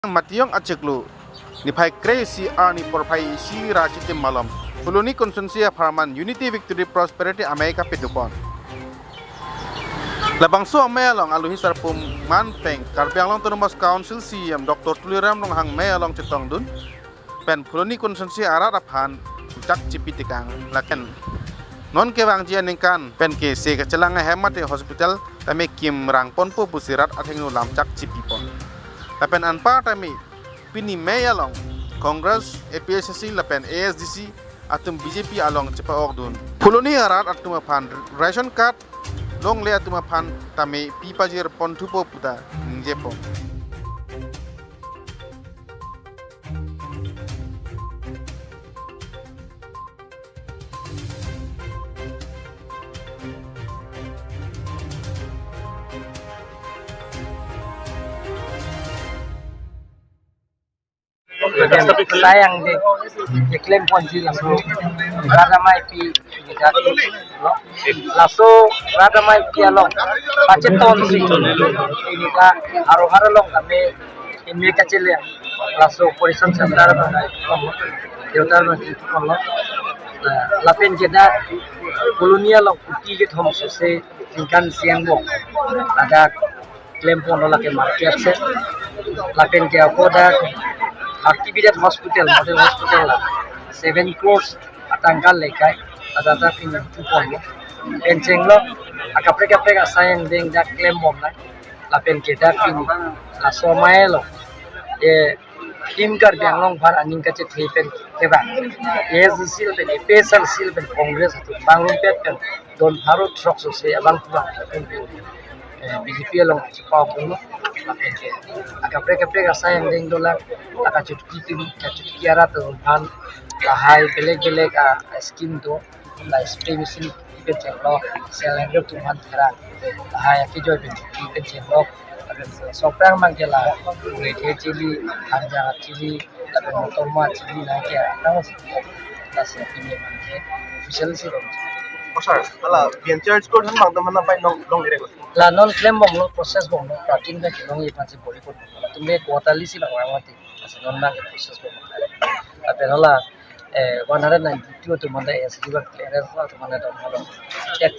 Mationg aceklu ni pai crazy ani por pai si rajitim malam fuluni konsensia farman unity victory prosperity Amerika pedupon labang so melong alu hisar pum manpeng karbiang long autonomous council CM Dr. Tuliram long hang melong cetong dun pen fuluni konsensia arat aphan jak cipitikang laken non ke bang jian ningkan pen ke se ke celanga hemat di hospital tame kim rang ponpo busirat athengu lam jak cipipon lapen anpa tame pini meya long Congress APSC lapen ASDC atum BJP along cepa ordun fuluni arat atum aphan ration card long le atum aphan tame pipajir pontupo puta njepo sayang de claim ponji laso rada mai pi laso rada mai pi along pachet ton si ini ka haro long kami ini kacile laso porisan center deotar no lapen jeda kolonial long puti ke thom se tingkan siang bo ada claim pon la ke market se lapen ke apoda Actividad hospital, model hospital, 7 crores atanggal lekai, ada pin kupon lo, penceng lo, akapre sayang deng dak claim bom lah, lapen kita pin la somai lo, tim kar biang long par aning kace thipen keba, sil pen pesal sil pen Congress tu, bangun pen don harut trok so se abang pulang, BJP long cepat pun lapen ke, akapre sayang deng dolar. Taka cuti kiara tu kan lahai belek skim tu lah spray mesin ikan cendol selain tu man terang lahai aki joy ikan cendol sopeng mangkela boleh cili harga cili tapi motor mah cili lah kia tahu sih kasih ini mangke official sih dong. Sir, ala venture code han bang teman apa long direct lah non claim bom lo proses bom lo starting dah kilong ipan sih boleh pun tumbe quarterly sih bang mati non na ke proses bom tapi lah 192 tu mana SG bang clearance lah tu mana dong chat